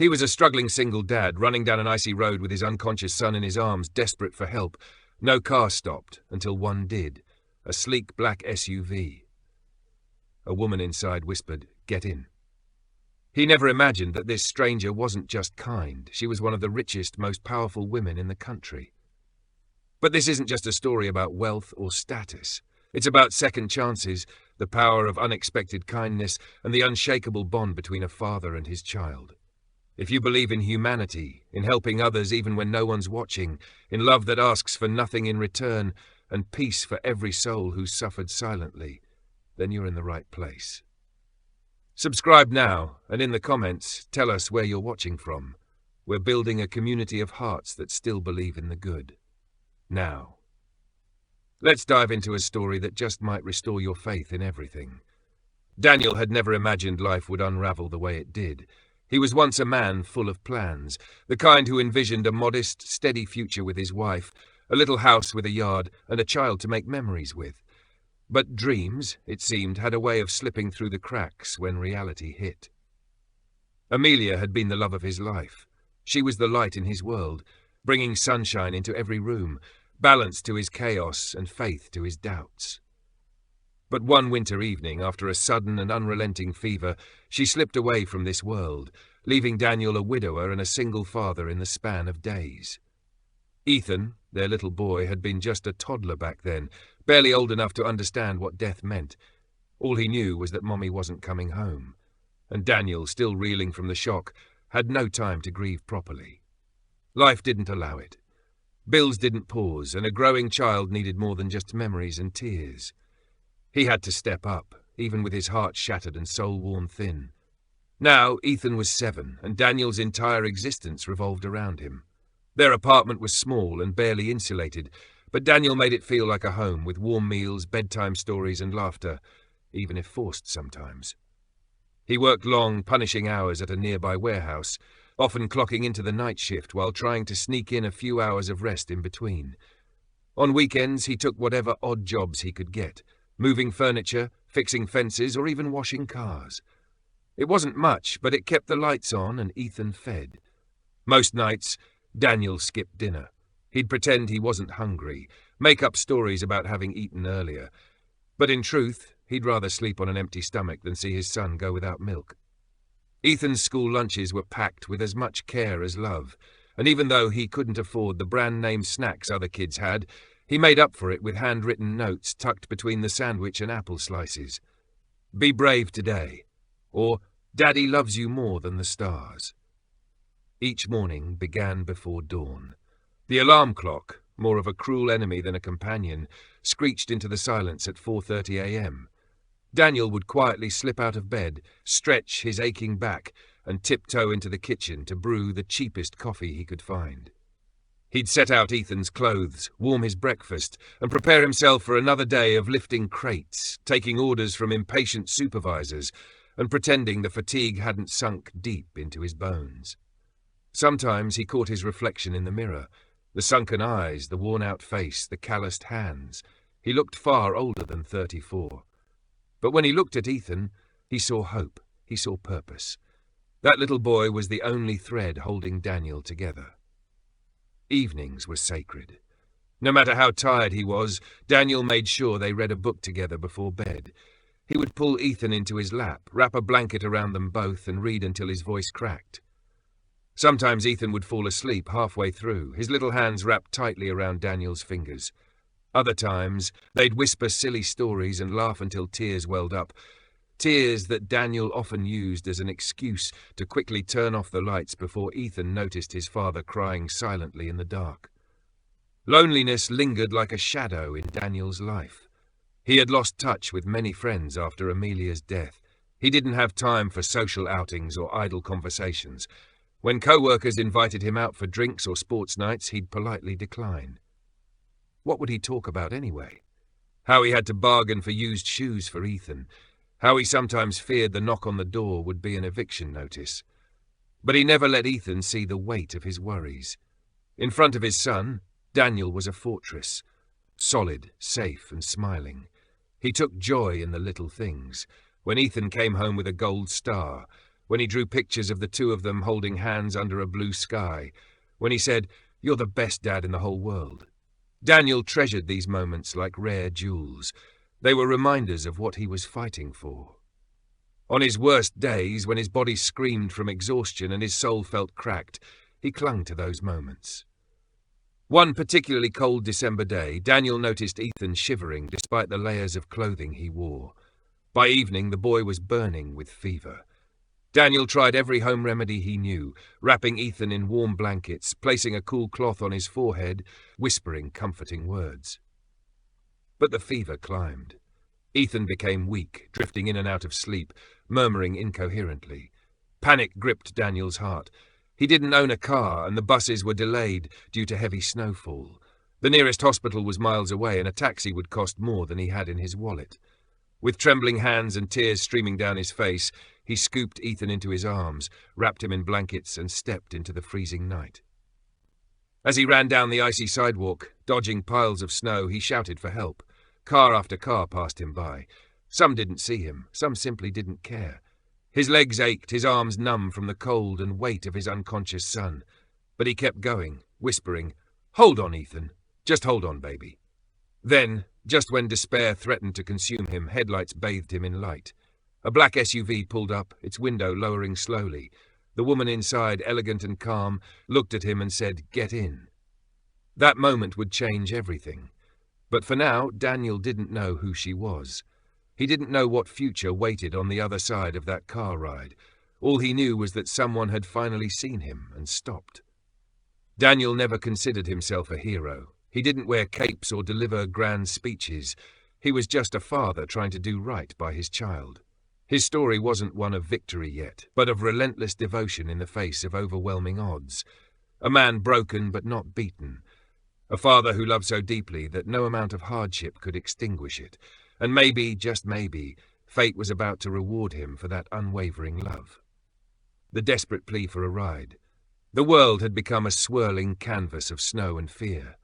He was a struggling single dad, running down an icy road with his unconscious son in his arms, desperate for help. No car stopped, until one did. A sleek black SUV. A woman inside whispered, "Get in." He never imagined that this stranger wasn't just kind. She was one of the richest, most powerful women in the country. But this isn't just a story about wealth or status. It's about second chances, the power of unexpected kindness, and the unshakable bond between a father and his child. If you believe in humanity, in helping others even when no one's watching, in love that asks for nothing in return, and peace for every soul who's suffered silently, then you're in the right place. Subscribe now, and in the comments, tell us where you're watching from. We're building a community of hearts that still believe in the good. Now, let's dive into a story that just might restore your faith in everything. Daniel had never imagined life would unravel the way it did. He was once a man full of plans, the kind who envisioned a modest, steady future with his wife, a little house with a yard, and a child to make memories with. But dreams, it seemed, had a way of slipping through the cracks when reality hit. Amelia had been the love of his life. She was the light in his world, bringing sunshine into every room, balance to his chaos and faith to his doubts. But one winter evening, after a sudden and unrelenting fever, she slipped away from this world, leaving Daniel a widower and a single father in the span of days. Ethan, their little boy, had been just a toddler back then, barely old enough to understand what death meant. All he knew was that Mommy wasn't coming home, and Daniel, still reeling from the shock, had no time to grieve properly. Life didn't allow it. Bills didn't pause, and a growing child needed more than just memories and tears. He had to step up, even with his heart shattered and soul worn thin. Now Ethan was 7, and Daniel's entire existence revolved around him. Their apartment was small and barely insulated, but Daniel made it feel like a home, with warm meals, bedtime stories, and laughter, even if forced sometimes. He worked long, punishing hours at a nearby warehouse, often clocking into the night shift while trying to sneak in a few hours of rest in between. On weekends, he took whatever odd jobs he could get, moving furniture, fixing fences, or even washing cars. It wasn't much, but it kept the lights on and Ethan fed. Most nights, Daniel skipped dinner. He'd pretend he wasn't hungry, make up stories about having eaten earlier. But in truth, he'd rather sleep on an empty stomach than see his son go without milk. Ethan's school lunches were packed with as much care as love, and even though he couldn't afford the brand-name snacks other kids had, he made up for it with handwritten notes tucked between the sandwich and apple slices. "Be brave today," or "Daddy loves you more than the stars." Each morning began before dawn. The alarm clock, more of a cruel enemy than a companion, screeched into the silence at 4:30 a.m. Daniel would quietly slip out of bed, stretch his aching back, and tiptoe into the kitchen to brew the cheapest coffee he could find. He'd set out Ethan's clothes, warm his breakfast, and prepare himself for another day of lifting crates, taking orders from impatient supervisors, and pretending the fatigue hadn't sunk deep into his bones. Sometimes he caught his reflection in the mirror, the sunken eyes, the worn-out face, the calloused hands. He looked far older than 34. But when he looked at Ethan, he saw hope, he saw purpose. That little boy was the only thread holding Daniel together. Evenings were sacred. No matter how tired he was, Daniel made sure they read a book together before bed. He would pull Ethan into his lap, wrap a blanket around them both, and read until his voice cracked. Sometimes Ethan would fall asleep halfway through, his little hands wrapped tightly around Daniel's fingers. Other times, they'd whisper silly stories and laugh until tears welled up, tears that Daniel often used as an excuse to quickly turn off the lights before Ethan noticed his father crying silently in the dark. Loneliness lingered like a shadow in Daniel's life. He had lost touch with many friends after Amelia's death. He didn't have time for social outings or idle conversations. When co-workers invited him out for drinks or sports nights, he'd politely decline. What would he talk about anyway? How he had to bargain for used shoes for Ethan. How he sometimes feared the knock on the door would be an eviction notice. But he never let Ethan see the weight of his worries. In front of his son, Daniel was a fortress. Solid, safe, and smiling. He took joy in the little things. When Ethan came home with a gold star, when he drew pictures of the two of them holding hands under a blue sky, when he said, "You're the best dad in the whole world." Daniel treasured these moments like rare jewels. They were reminders of what he was fighting for. On his worst days, when his body screamed from exhaustion and his soul felt cracked, he clung to those moments. One particularly cold December day, Daniel noticed Ethan shivering despite the layers of clothing he wore. By evening, the boy was burning with fever. Daniel tried every home remedy he knew, wrapping Ethan in warm blankets, placing a cool cloth on his forehead, whispering comforting words. But the fever climbed. Ethan became weak, drifting in and out of sleep, murmuring incoherently. Panic gripped Daniel's heart. He didn't own a car, and the buses were delayed due to heavy snowfall. The nearest hospital was miles away, and a taxi would cost more than he had in his wallet. With trembling hands and tears streaming down his face, he scooped Ethan into his arms, wrapped him in blankets, and stepped into the freezing night. As he ran down the icy sidewalk, dodging piles of snow, he shouted for help. Car after car passed him by. Some didn't see him, some simply didn't care. His legs ached, his arms numb from the cold and weight of his unconscious son. But he kept going, whispering, "Hold on, Ethan. Just hold on, baby." Then, just when despair threatened to consume him, headlights bathed him in light. A black SUV pulled up, its window lowering slowly. The woman inside, elegant and calm, looked at him and said, "Get in." That moment would change everything. But for now, Daniel didn't know who she was. He didn't know what future waited on the other side of that car ride. All he knew was that someone had finally seen him and stopped. Daniel never considered himself a hero. He didn't wear capes or deliver grand speeches. He was just a father trying to do right by his child. His story wasn't one of victory yet, but of relentless devotion in the face of overwhelming odds. A man broken but not beaten. A father who loved so deeply that no amount of hardship could extinguish it. And maybe, just maybe, fate was about to reward him for that unwavering love. The desperate plea for a ride. The world had become a swirling canvas of snow and fear.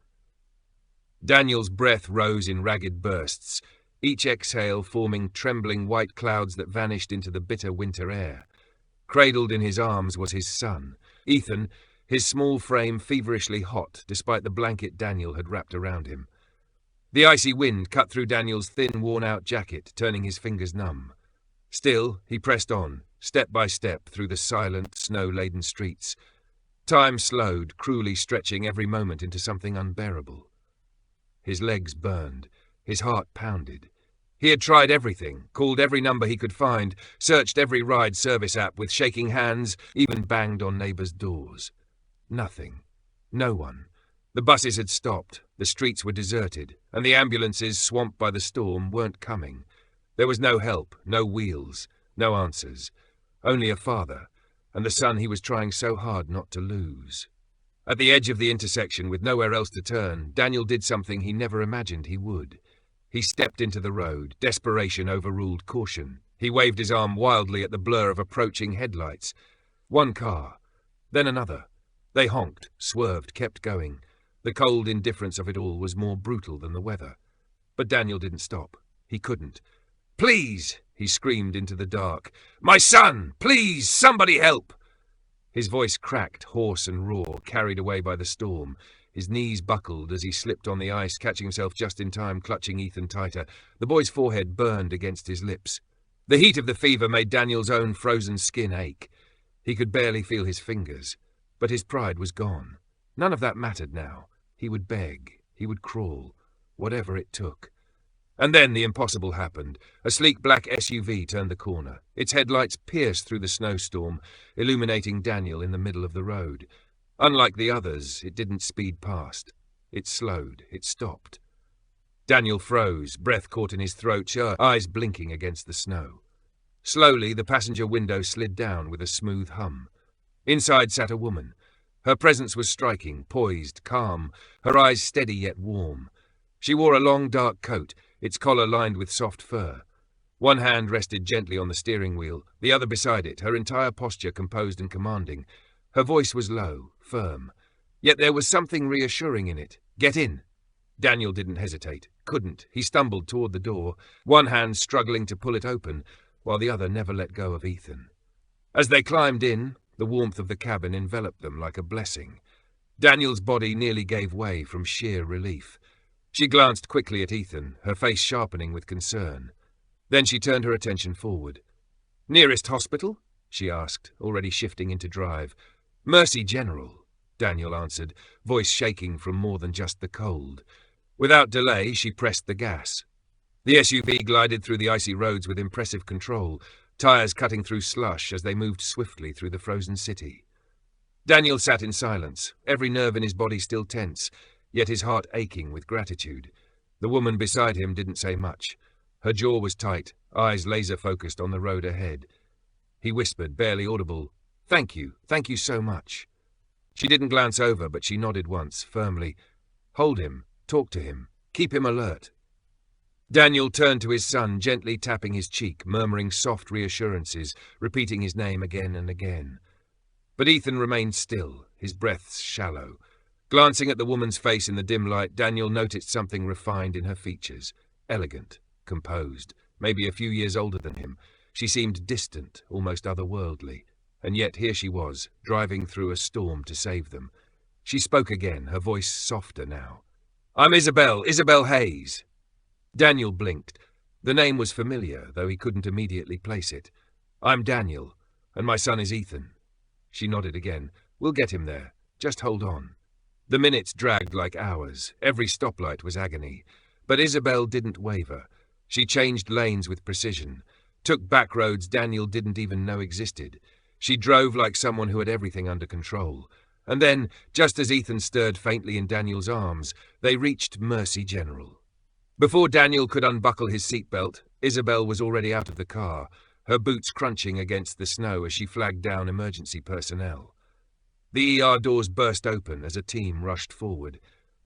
Daniel's breath rose in ragged bursts, each exhale forming trembling white clouds that vanished into the bitter winter air. Cradled in his arms was his son, Ethan, his small frame feverishly hot despite the blanket Daniel had wrapped around him. The icy wind cut through Daniel's thin, worn-out jacket, turning his fingers numb. Still, he pressed on, step by step, through the silent, snow-laden streets. Time slowed, cruelly stretching every moment into something unbearable. His legs burned. His heart pounded. He had tried everything, called every number he could find, searched every ride service app with shaking hands, even banged on neighbors' doors. Nothing. No one. The buses had stopped, the streets were deserted, and the ambulances, swamped by the storm, weren't coming. There was no help, no wheels, no answers. Only a father, and the son he was trying so hard not to lose. At the edge of the intersection, with nowhere else to turn, Daniel did something he never imagined he would. He stepped into the road. Desperation overruled caution. He waved his arm wildly at the blur of approaching headlights. One car, then another. They honked, swerved, kept going. The cold indifference of it all was more brutal than the weather. But Daniel didn't stop. He couldn't. "Please!" he screamed into the dark. "My son! Please! Somebody help!" His voice cracked, hoarse and raw, carried away by the storm. His knees buckled as he slipped on the ice, catching himself just in time, clutching Ethan tighter. The boy's forehead burned against his lips. The heat of the fever made Daniel's own frozen skin ache. He could barely feel his fingers, but his pride was gone. None of that mattered now. He would beg, he would crawl, whatever it took. And then the impossible happened. A sleek black SUV turned the corner. Its headlights pierced through the snowstorm, illuminating Daniel in the middle of the road. Unlike the others, it didn't speed past. It slowed. It stopped. Daniel froze, breath caught in his throat, eyes blinking against the snow. Slowly, the passenger window slid down with a smooth hum. Inside sat a woman. Her presence was striking, poised, calm, her eyes steady yet warm. She wore a long, dark coat, its collar lined with soft fur. One hand rested gently on the steering wheel, the other beside it, her entire posture composed and commanding. Her voice was low, firm. Yet there was something reassuring in it. "Get in." Daniel didn't hesitate. Couldn't. He stumbled toward the door, one hand struggling to pull it open, while the other never let go of Ethan. As they climbed in, the warmth of the cabin enveloped them like a blessing. Daniel's body nearly gave way from sheer relief. She glanced quickly at Ethan, her face sharpening with concern. Then she turned her attention forward. "Nearest hospital?" she asked, already shifting into drive. "Mercy General," Daniel answered, voice shaking from more than just the cold. Without delay, she pressed the gas. The SUV glided through the icy roads with impressive control, tires cutting through slush as they moved swiftly through the frozen city. Daniel sat in silence, every nerve in his body still tense, yet his heart aching with gratitude. The woman beside him didn't say much. Her jaw was tight, eyes laser-focused on the road ahead. He whispered, barely audible, thank you so much." She didn't glance over, but she nodded once, firmly. "Hold him, talk to him, keep him alert." Daniel turned to his son, gently tapping his cheek, murmuring soft reassurances, repeating his name again and again. But Ethan remained still, his breaths shallow. Glancing at the woman's face in the dim light, Daniel noticed something refined in her features. Elegant, composed, maybe a few years older than him. She seemed distant, almost otherworldly. And yet here she was, driving through a storm to save them. She spoke again, her voice softer now. "I'm Isabel Hayes." Daniel blinked. The name was familiar, though he couldn't immediately place it. "I'm Daniel, and my son is Ethan." She nodded again. "We'll get him there. Just hold on." The minutes dragged like hours. Every stoplight was agony. But Isabel didn't waver. She changed lanes with precision, took back roads Daniel didn't even know existed. She drove like someone who had everything under control. And then, just as Ethan stirred faintly in Daniel's arms, they reached Mercy General. Before Daniel could unbuckle his seatbelt, Isabel was already out of the car, her boots crunching against the snow as she flagged down emergency personnel. The ER doors burst open as a team rushed forward.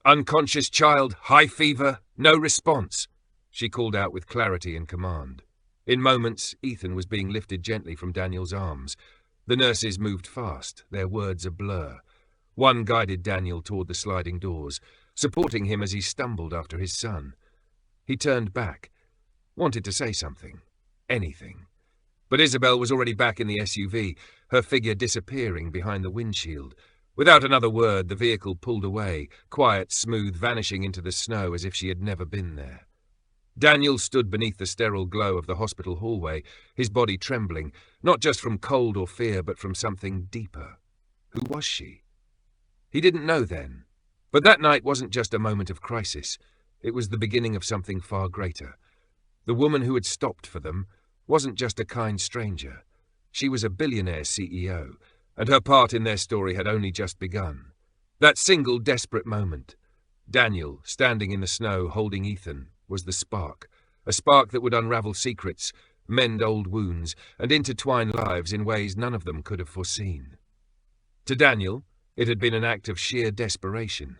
"Unconscious child, high fever, no response," she called out with clarity and command. In moments, Ethan was being lifted gently from Daniel's arms. The nurses moved fast, their words a blur. One guided Daniel toward the sliding doors, supporting him as he stumbled after his son. He turned back, wanted to say something, anything. But Isabel was already back in the SUV, her figure disappearing behind the windshield. Without another word, the vehicle pulled away, quiet, smooth, vanishing into the snow as if she had never been there. Daniel stood beneath the sterile glow of the hospital hallway, his body trembling, not just from cold or fear, but from something deeper. Who was she? He didn't know then. But that night wasn't just a moment of crisis. It was the beginning of something far greater. The woman who had stopped for them wasn't just a kind stranger. She was a billionaire CEO, and her part in their story had only just begun. That single desperate moment, Daniel, standing in the snow holding Ethan, was the spark. A spark that would unravel secrets, mend old wounds, and intertwine lives in ways none of them could have foreseen. To Daniel, it had been an act of sheer desperation.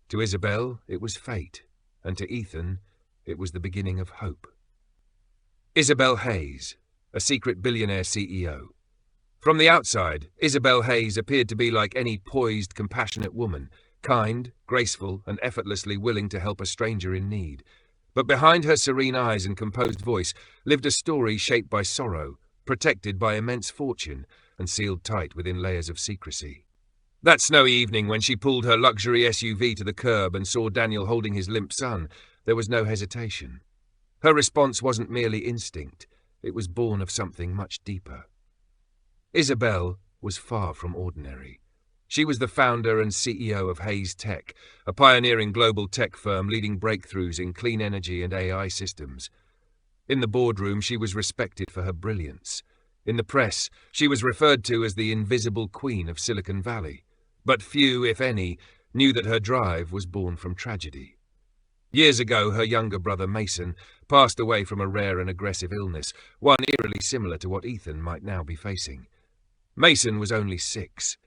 To Isabel, it was fate. And to Ethan, it was the beginning of hope. Isabel Hayes, a secret billionaire CEO. From the outside, Isabel Hayes appeared to be like any poised, compassionate woman, kind, graceful, and effortlessly willing to help a stranger in need. But behind her serene eyes and composed voice lived a story shaped by sorrow, protected by immense fortune, and sealed tight within layers of secrecy. That snowy evening when she pulled her luxury SUV to the curb and saw Daniel holding his limp son, there was no hesitation. Her response wasn't merely instinct, it was born of something much deeper. Isabel was far from ordinary. She was the founder and CEO of Hayes Tech, a pioneering global tech firm leading breakthroughs in clean energy and AI systems. In the boardroom, she was respected for her brilliance. In the press, she was referred to as the invisible queen of Silicon Valley. But few, if any, knew that her drive was born from tragedy. Years ago, her younger brother Mason passed away from a rare and aggressive illness, one eerily similar to what Ethan might now be facing. Mason was only 6.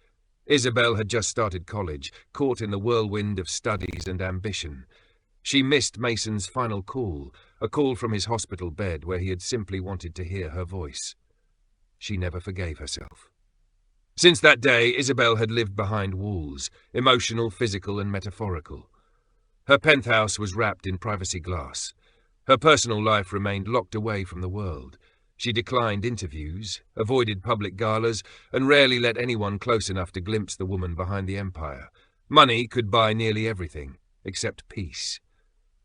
Isabel had just started college, caught in the whirlwind of studies and ambition. She missed Mason's final call, a call from his hospital bed where he had simply wanted to hear her voice. She never forgave herself. Since that day, Isabel had lived behind walls, emotional, physical, and metaphorical. Her penthouse was wrapped in privacy glass. Her personal life remained locked away from the world. She declined interviews, avoided public galas, and rarely let anyone close enough to glimpse the woman behind the empire. Money could buy nearly everything, except peace.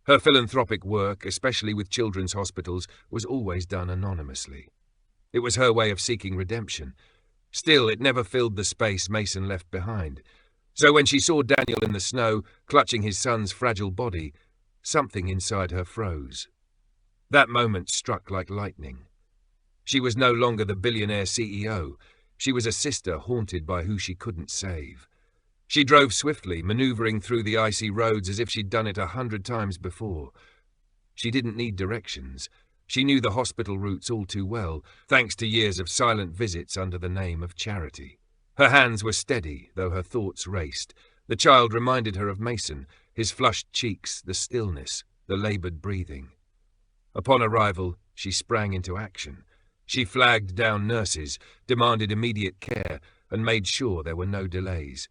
Her philanthropic work, especially with children's hospitals, was always done anonymously. It was her way of seeking redemption. Still, it never filled the space Mason left behind. So when she saw Daniel in the snow, clutching his son's fragile body, something inside her froze. That moment struck like lightning. She was no longer the billionaire CEO. She was a sister haunted by who she couldn't save. She drove swiftly, maneuvering through the icy roads as if she'd done it 100 times before. She didn't need directions. She knew the hospital routes all too well, thanks to years of silent visits under the name of charity. Her hands were steady, though her thoughts raced. The child reminded her of Mason, his flushed cheeks, the stillness, the laboured breathing. Upon arrival, she sprang into action. She flagged down nurses, demanded immediate care, and made sure there were no delays.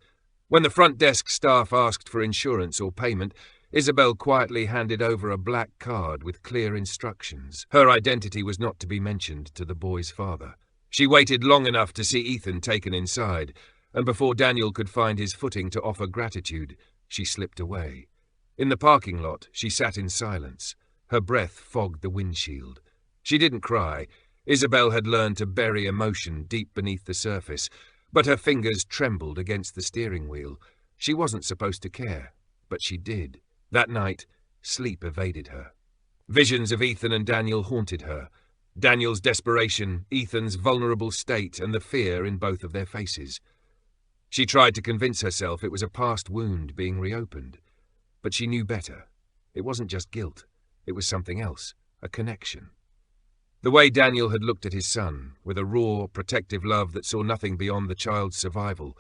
When the front desk staff asked for insurance or payment, Isabel quietly handed over a black card with clear instructions. Her identity was not to be mentioned to the boy's father. She waited long enough to see Ethan taken inside, and before Daniel could find his footing to offer gratitude, she slipped away. In the parking lot, she sat in silence. Her breath fogged the windshield. She didn't cry. Isabel had learned to bury emotion deep beneath the surface, but her fingers trembled against the steering wheel. She wasn't supposed to care, but she did. That night, sleep evaded her. Visions of Ethan and Daniel haunted her. Daniel's desperation, Ethan's vulnerable state, and the fear in both of their faces. She tried to convince herself it was a past wound being reopened, but she knew better. It wasn't just guilt. It was something else, a connection. The way Daniel had looked at his son, with a raw, protective love that saw nothing beyond the child's survival.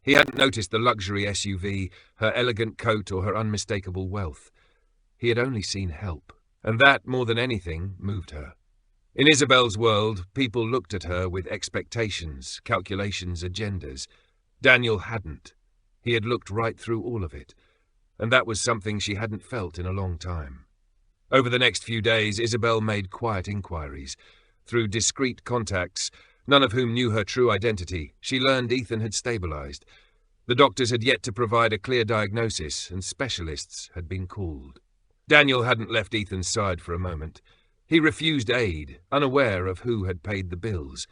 He hadn't noticed the luxury SUV, her elegant coat, or her unmistakable wealth. He had only seen help, and that, more than anything, moved her. In Isabel's world, people looked at her with expectations, calculations, agendas. Daniel hadn't. He had looked right through all of it, and that was something she hadn't felt in a long time. Over the next few days, Isabel made quiet inquiries. Through discreet contacts, none of whom knew her true identity, she learned Ethan had stabilized. The doctors had yet to provide a clear diagnosis, and specialists had been called. Daniel hadn't left Ethan's side for a moment. He refused aid, unaware of who had paid the bills.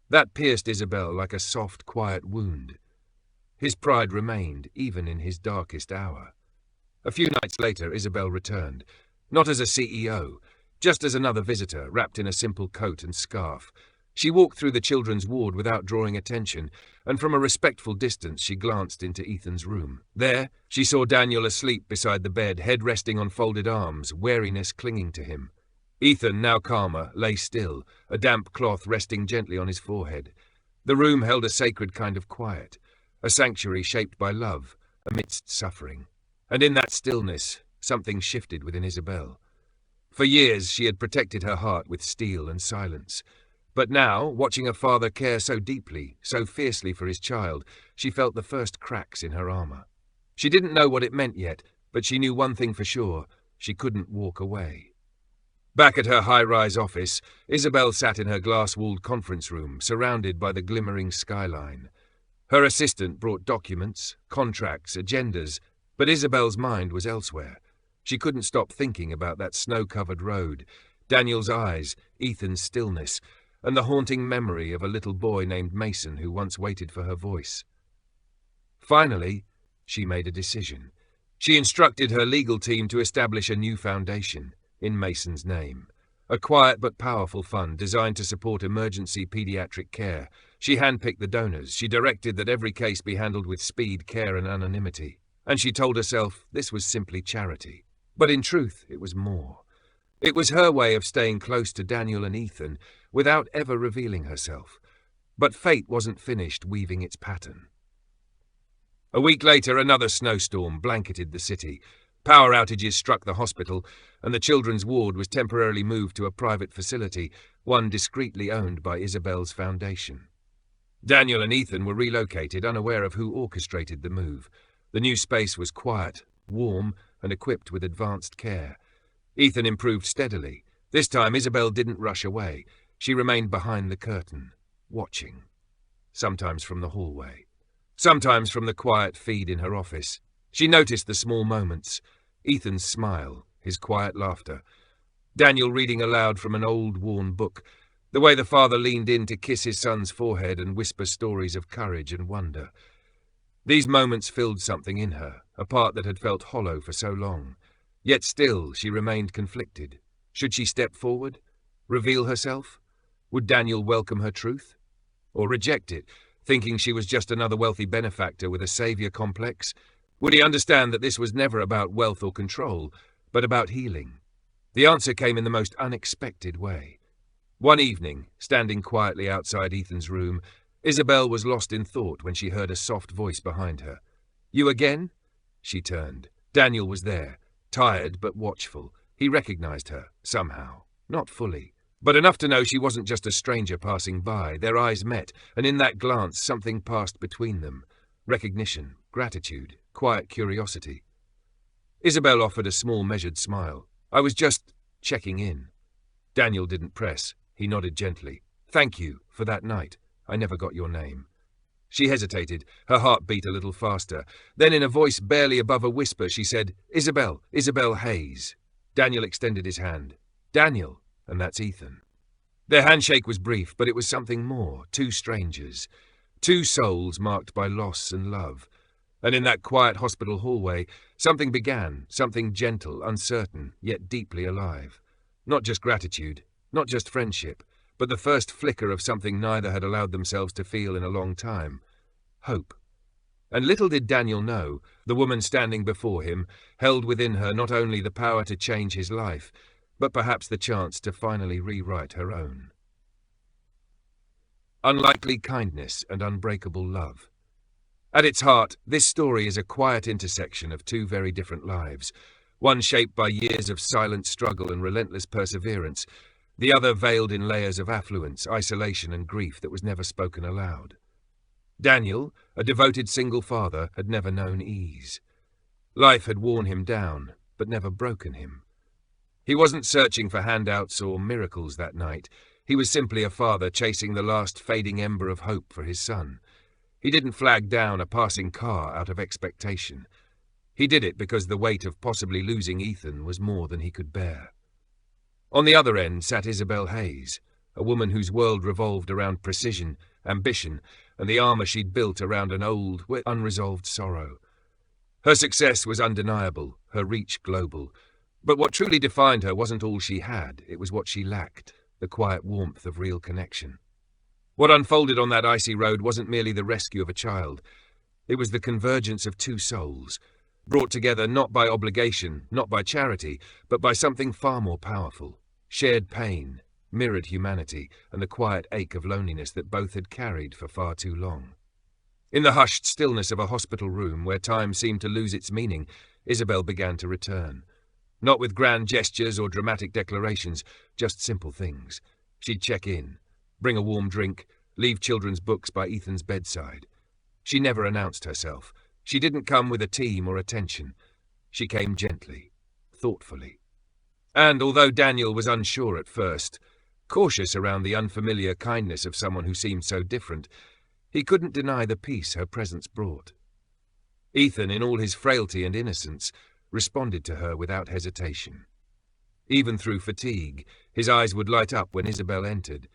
That pierced Isabel like a soft, quiet wound. His pride remained, even in his darkest hour. A few nights later, Isabel returned. Not as a CEO, just as another visitor, wrapped in a simple coat and scarf. She walked through the children's ward without drawing attention, and from a respectful distance she glanced into Ethan's room. There, she saw Daniel asleep beside the bed, head resting on folded arms, wariness clinging to him. Ethan, now calmer, lay still, a damp cloth resting gently on his forehead. The room held a sacred kind of quiet, a sanctuary shaped by love, amidst suffering. And in that stillness, something shifted within Isabel. For years she had protected her heart with steel and silence. But now, watching a father care so deeply, so fiercely for his child, she felt the first cracks in her armor. She didn't know what it meant yet, but she knew one thing for sure: she couldn't walk away. Back at her high-rise office, Isabel sat in her glass-walled conference room, surrounded by the glimmering skyline. Her assistant brought documents, contracts, agendas, but Isabel's mind was elsewhere. She couldn't stop thinking about that snow-covered road, Daniel's eyes, Ethan's stillness, and the haunting memory of a little boy named Mason who once waited for her voice. Finally, she made a decision. She instructed her legal team to establish a new foundation, in Mason's name. A quiet but powerful fund designed to support emergency pediatric care. She handpicked the donors. She directed that every case be handled with speed, care, and anonymity. And she told herself this was simply charity. But in truth, it was more. It was her way of staying close to Daniel and Ethan without ever revealing herself. But fate wasn't finished weaving its pattern. A week later, another snowstorm blanketed the city. Power outages struck the hospital, and the children's ward was temporarily moved to a private facility, one discreetly owned by Isabel's foundation. Daniel and Ethan were relocated, unaware of who orchestrated the move. The new space was quiet, warm, and equipped with advanced care. Ethan improved steadily. This time, Isabel didn't rush away. She remained behind the curtain, watching. Sometimes from the hallway. Sometimes from the quiet feed in her office. She noticed the small moments. Ethan's smile, his quiet laughter. Daniel reading aloud from an old, worn book. The way the father leaned in to kiss his son's forehead and whisper stories of courage and wonder. These moments filled something in her, a part that had felt hollow for so long. Yet still she remained conflicted. Should she step forward? Reveal herself? Would Daniel welcome her truth? Or reject it, thinking she was just another wealthy benefactor with a savior complex? Would he understand that this was never about wealth or control, but about healing? The answer came in the most unexpected way. One evening, standing quietly outside Ethan's room, Isabel was lost in thought when she heard a soft voice behind her. "You again?" She turned. Daniel was there, tired but watchful. He recognized her, somehow. Not fully, but enough to know she wasn't just a stranger passing by. Their eyes met, and in that glance something passed between them. Recognition, gratitude, quiet curiosity. Isabel offered a small measured smile. "I was just checking in." Daniel didn't press. He nodded gently. "Thank you for that night. I never got your name." She hesitated, her heart beat a little faster. Then in a voice barely above a whisper she said, Isabel Hayes." Daniel extended his hand. "Daniel, and that's Ethan." Their handshake was brief, but it was something more. Two strangers. Two souls marked by loss and love. And in that quiet hospital hallway, something began, something gentle, uncertain, yet deeply alive. Not just gratitude, not just friendship, but the first flicker of something neither had allowed themselves to feel in a long time. Hope. And little did Daniel know, the woman standing before him held within her not only the power to change his life, but perhaps the chance to finally rewrite her own. Unlikely kindness and unbreakable love. At its heart, this story is a quiet intersection of two very different lives, one shaped by years of silent struggle and relentless perseverance, the other veiled in layers of affluence, isolation and grief that was never spoken aloud. Daniel, a devoted single father, had never known ease. Life had worn him down, but never broken him. He wasn't searching for handouts or miracles that night. He was simply a father chasing the last fading ember of hope for his son. He didn't flag down a passing car out of expectation. He did it because the weight of possibly losing Ethan was more than he could bear. On the other end sat Isabel Hayes, a woman whose world revolved around precision, ambition, and the armor she'd built around an old, unresolved sorrow. Her success was undeniable, her reach global. But what truly defined her wasn't all she had, it was what she lacked, the quiet warmth of real connection. What unfolded on that icy road wasn't merely the rescue of a child. It was the convergence of two souls, brought together not by obligation, not by charity, but by something far more powerful. Shared pain, mirrored humanity, and the quiet ache of loneliness that both had carried for far too long. In the hushed stillness of a hospital room, where time seemed to lose its meaning, Isabel began to return. Not with grand gestures or dramatic declarations, just simple things. She'd check in, bring a warm drink, leave children's books by Ethan's bedside. She never announced herself. She didn't come with a team or attention. She came gently, thoughtfully. And although Daniel was unsure at first, cautious around the unfamiliar kindness of someone who seemed so different, he couldn't deny the peace her presence brought. Ethan, in all his frailty and innocence, responded to her without hesitation. Even through fatigue, his eyes would light up when Isabel entered.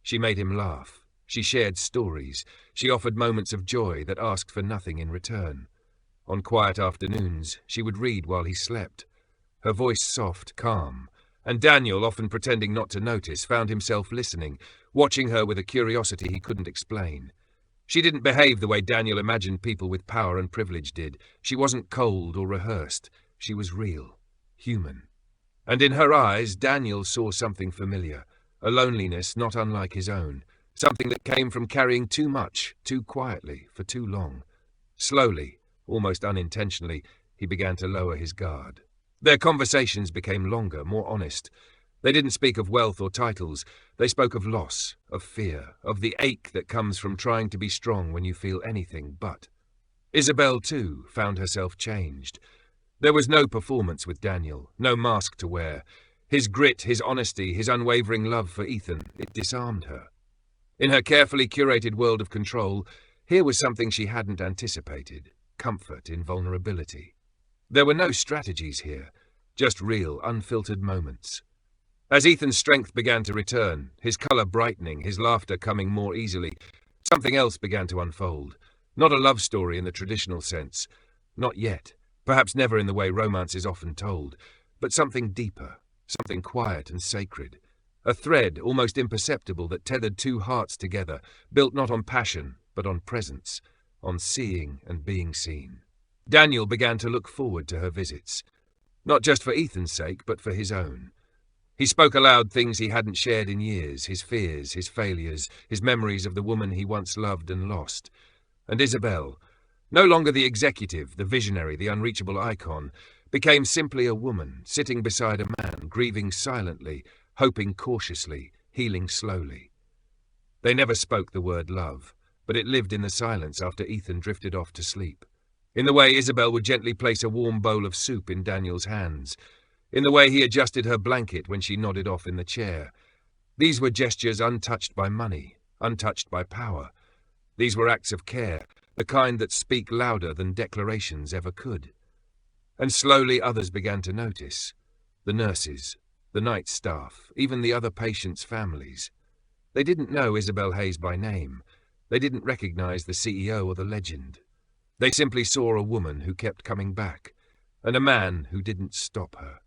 She made him laugh. She shared stories. She offered moments of joy that asked for nothing in return. On quiet afternoons, she would read while he slept. Her voice soft, calm, and Daniel, often pretending not to notice, found himself listening, watching her with a curiosity he couldn't explain. She didn't behave the way Daniel imagined people with power and privilege did. She wasn't cold or rehearsed. She was real, human. And in her eyes, Daniel saw something familiar, a loneliness not unlike his own, something that came from carrying too much, too quietly, for too long. Slowly, almost unintentionally, he began to lower his guard. Their conversations became longer, more honest. They didn't speak of wealth or titles. They spoke of loss, of fear, of the ache that comes from trying to be strong when you feel anything but. Isabel, too, found herself changed. There was no performance with Daniel, no mask to wear. His grit, his honesty, his unwavering love for Ethan, it disarmed her. In her carefully curated world of control, here was something she hadn't anticipated: comfort in vulnerability. There were no strategies here, just real, unfiltered moments. As Ethan's strength began to return, his colour brightening, his laughter coming more easily, something else began to unfold. Not a love story in the traditional sense. Not yet. Perhaps never in the way romance is often told. But something deeper, something quiet and sacred. A thread, almost imperceptible, that tethered two hearts together, built not on passion, but on presence, on seeing and being seen. Daniel began to look forward to her visits. Not just for Ethan's sake, but for his own. He spoke aloud things he hadn't shared in years, his fears, his failures, his memories of the woman he once loved and lost. And Isabel, no longer the executive, the visionary, the unreachable icon, became simply a woman, sitting beside a man, grieving silently, hoping cautiously, healing slowly. They never spoke the word love, but it lived in the silence after Ethan drifted off to sleep. In the way Isabel would gently place a warm bowl of soup in Daniel's hands, in the way he adjusted her blanket when she nodded off in the chair. These were gestures untouched by money, untouched by power. These were acts of care, the kind that speak louder than declarations ever could. And slowly others began to notice. The nurses, the night staff, even the other patients' families. They didn't know Isabel Hayes by name. They didn't recognize the CEO or the legend. They simply saw a woman who kept coming back, and a man who didn't stop her.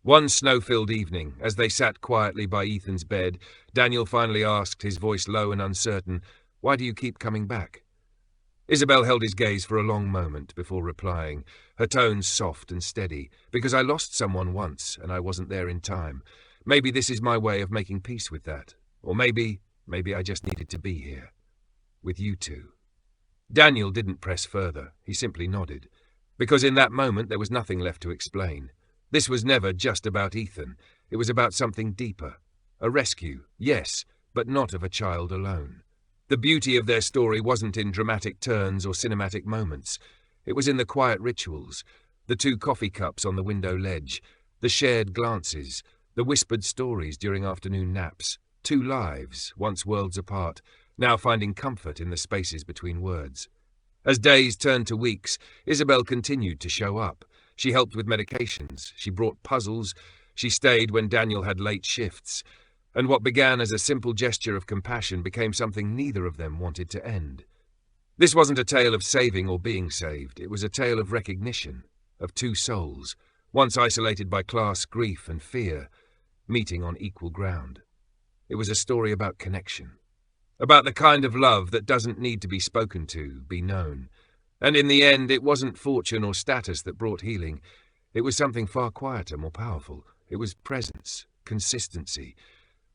One snow-filled evening, as they sat quietly by Ethan's bed, Daniel finally asked, his voice low and uncertain, "Why do you keep coming back?" Isabel held his gaze for a long moment before replying, her tones soft and steady. "Because I lost someone once, and I wasn't there in time. Maybe this is my way of making peace with that. Or maybe I just needed to be here. With you two." Daniel didn't press further. He simply nodded. Because in that moment there was nothing left to explain. This was never just about Ethan. It was about something deeper. A rescue, yes, but not of a child alone. The beauty of their story wasn't in dramatic turns or cinematic moments. It was in the quiet rituals, the 2 coffee cups on the window ledge, the shared glances, the whispered stories during afternoon naps. 2 lives, once worlds apart, now finding comfort in the spaces between words. As days turned to weeks, Isabel continued to show up. She helped with medications, she brought puzzles, she stayed when Daniel had late shifts, and what began as a simple gesture of compassion became something neither of them wanted to end. This wasn't a tale of saving or being saved, it was a tale of recognition, of 2 souls, once isolated by class, grief and fear, meeting on equal ground. It was a story about connection, about the kind of love that doesn't need to be spoken to, be known. And in the end, it wasn't fortune or status that brought healing. It was something far quieter, more powerful. It was presence, consistency,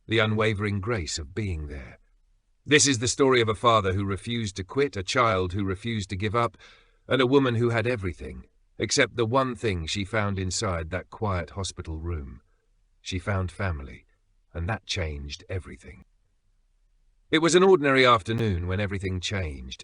the unwavering grace of being there. This is the story of a father who refused to quit, a child who refused to give up, and a woman who had everything, except the one thing she found inside that quiet hospital room. She found family, and that changed everything. It was an ordinary afternoon when everything changed.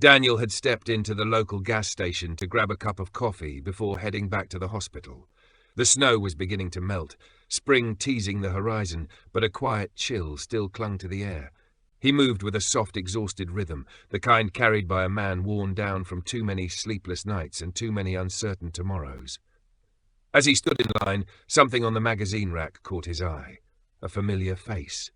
Daniel had stepped into the local gas station to grab a cup of coffee before heading back to the hospital. The snow was beginning to melt, spring teasing the horizon, but a quiet chill still clung to the air. He moved with a soft, exhausted rhythm, the kind carried by a man worn down from too many sleepless nights and too many uncertain tomorrows. As he stood in line, something on the magazine rack caught his eye. A familiar face.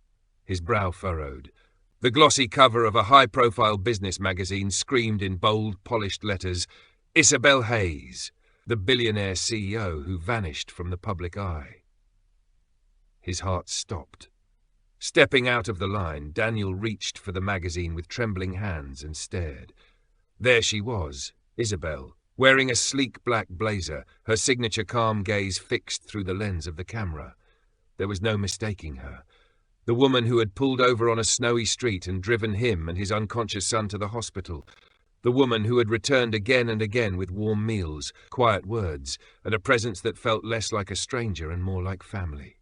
His brow furrowed. The glossy cover of a high-profile business magazine screamed in bold, polished letters, "Isabel Hayes, the billionaire CEO who vanished from the public eye." His heart stopped. Stepping out of the line, Daniel reached for the magazine with trembling hands and stared. There she was, Isabel, wearing a sleek black blazer, her signature calm gaze fixed through the lens of the camera. There was no mistaking her. The woman who had pulled over on a snowy street and driven him and his unconscious son to the hospital. The woman who had returned again and again with warm meals, quiet words, and a presence that felt less like a stranger and more like family.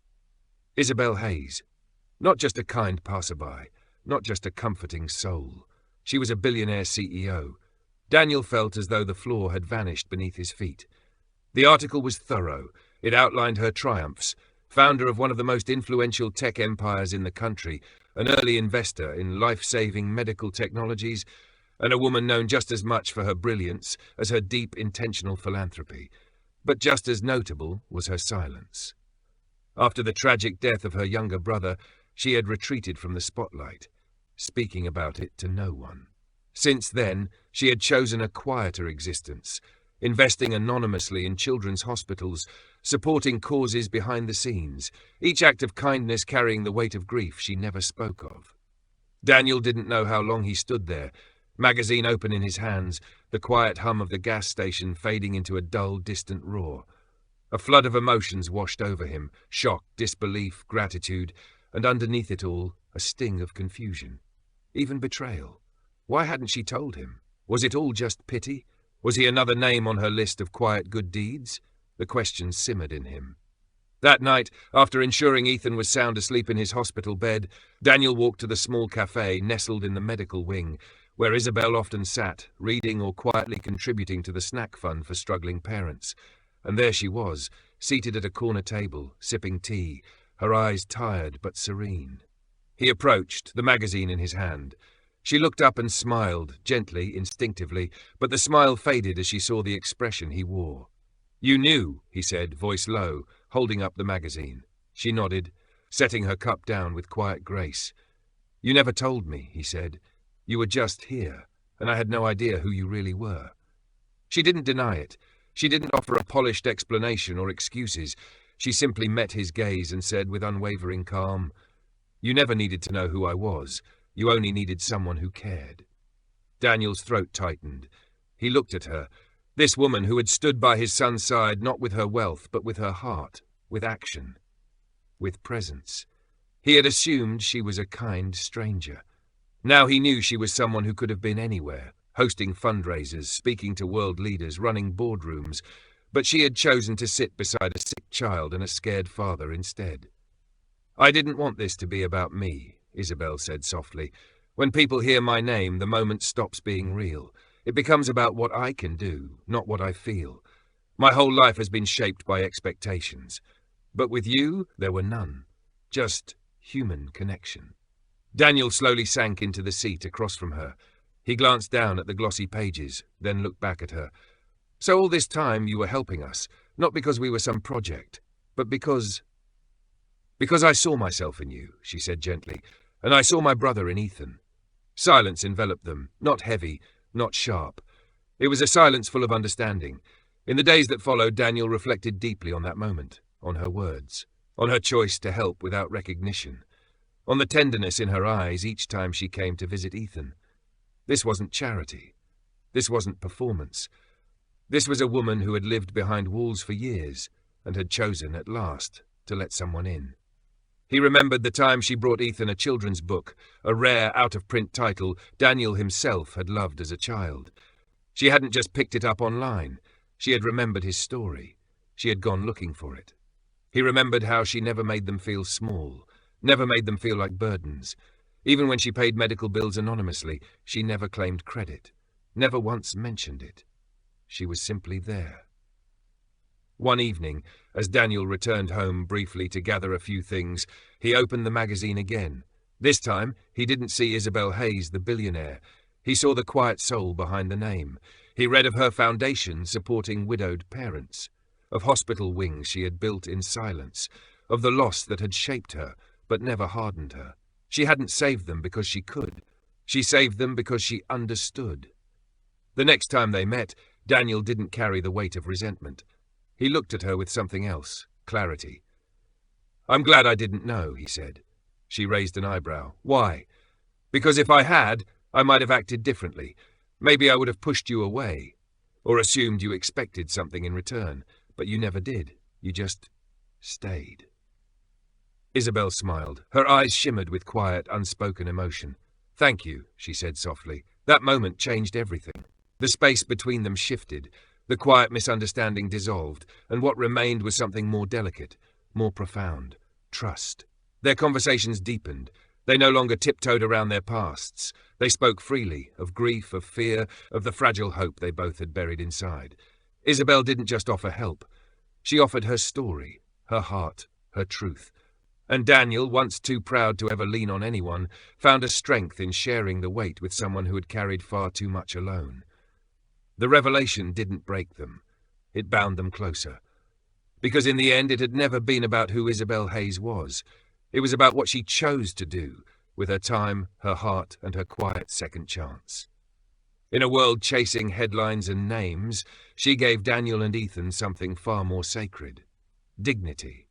Isabel Hayes. Not just a kind passerby, not just a comforting soul. She was a billionaire CEO. Daniel felt as though the floor had vanished beneath his feet. The article was thorough. It outlined her triumphs. founder of one of the most influential tech empires in the country, an early investor in life-saving medical technologies, and a woman known just as much for her brilliance as her deep intentional philanthropy. But just as notable was her silence. After the tragic death of her younger brother, she had retreated from the spotlight, speaking about it to no one. Since then, she had chosen a quieter existence, investing anonymously in children's hospitals, supporting causes behind the scenes, each act of kindness carrying the weight of grief she never spoke of. Daniel didn't know how long he stood there, magazine open in his hands, the quiet hum of the gas station fading into a dull, distant roar. A flood of emotions washed over him, shock, disbelief, gratitude, and underneath it all, a sting of confusion. Even betrayal. Why hadn't she told him? Was it all just pity? Was he another name on her list of quiet good deeds? The question simmered in him. That night, after ensuring Ethan was sound asleep in his hospital bed, Daniel walked to the small cafe nestled in the medical wing, where Isabel often sat, reading or quietly contributing to the snack fund for struggling parents. And there she was, seated at a corner table, sipping tea, her eyes tired but serene. He approached, the magazine in his hand. She looked up and smiled, gently, instinctively, but the smile faded as she saw the expression he wore. "You knew," he said, voice low, holding up the magazine. She nodded, setting her cup down with quiet grace. "You never told me," he said. "You were just here, and I had no idea who you really were." She didn't deny it. She didn't offer a polished explanation or excuses. She simply met his gaze and said with unwavering calm, "You never needed to know who I was. You only needed someone who cared." Daniel's throat tightened. He looked at her, this woman who had stood by his son's side not with her wealth but with her heart, with action, with presence. He had assumed she was a kind stranger. Now he knew she was someone who could have been anywhere, hosting fundraisers, speaking to world leaders, running boardrooms, but she had chosen to sit beside a sick child and a scared father instead. "I didn't want this to be about me," Isabel said softly. "When people hear my name, the moment stops being real. It becomes about what I can do, not what I feel. My whole life has been shaped by expectations. But with you, there were none. Just human connection." Daniel slowly sank into the seat across from her. He glanced down at the glossy pages, then looked back at her. "So all this time you were helping us, not because we were some project, but because I saw myself in you," she said gently, "and I saw my brother in Ethan." Silence enveloped them, not heavy, not sharp. It was a silence full of understanding. In the days that followed, Daniel reflected deeply on that moment, on her words, on her choice to help without recognition, on the tenderness in her eyes each time she came to visit Ethan. This wasn't charity. This wasn't performance. This was a woman who had lived behind walls for years and had chosen, at last, to let someone in. He remembered the time she brought Ethan a children's book, a rare, out-of-print title Daniel himself had loved as a child. She hadn't just picked it up online. She had remembered his story. She had gone looking for it. He remembered how she never made them feel small, never made them feel like burdens. Even when she paid medical bills anonymously, she never claimed credit, never once mentioned it. She was simply there. One evening, as Daniel returned home briefly to gather a few things, he opened the magazine again. This time, he didn't see Isabel Hayes, the billionaire. He saw the quiet soul behind the name. He read of her foundation supporting widowed parents, of hospital wings she had built in silence, of the loss that had shaped her, but never hardened her. She hadn't saved them because she could. She saved them because she understood. The next time they met, Daniel didn't carry the weight of resentment. He looked at her with something else, clarity. "I'm glad I didn't know," he said. She raised an eyebrow. "Why?" "Because if I had, I might have acted differently. Maybe I would have pushed you away, or assumed you expected something in return. But you never did. You just stayed." Isabel smiled. Her eyes shimmered with quiet, unspoken emotion. "Thank you," she said softly. That moment changed everything. The space between them shifted. The quiet misunderstanding dissolved, and what remained was something more delicate, more profound. Trust. Their conversations deepened. They no longer tiptoed around their pasts. They spoke freely, of grief, of fear, of the fragile hope they both had buried inside. Isabel didn't just offer help. She offered her story, her heart, her truth. And Daniel, once too proud to ever lean on anyone, found a strength in sharing the weight with someone who had carried far too much alone. The revelation didn't break them. It bound them closer. Because in the end it had never been about who Isabel Hayes was. It was about what she chose to do, with her time, her heart, and her quiet second chance. In a world chasing headlines and names, she gave Daniel and Ethan something far more sacred: dignity.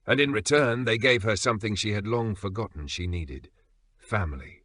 And in return, they gave her something she had long forgotten she needed: family.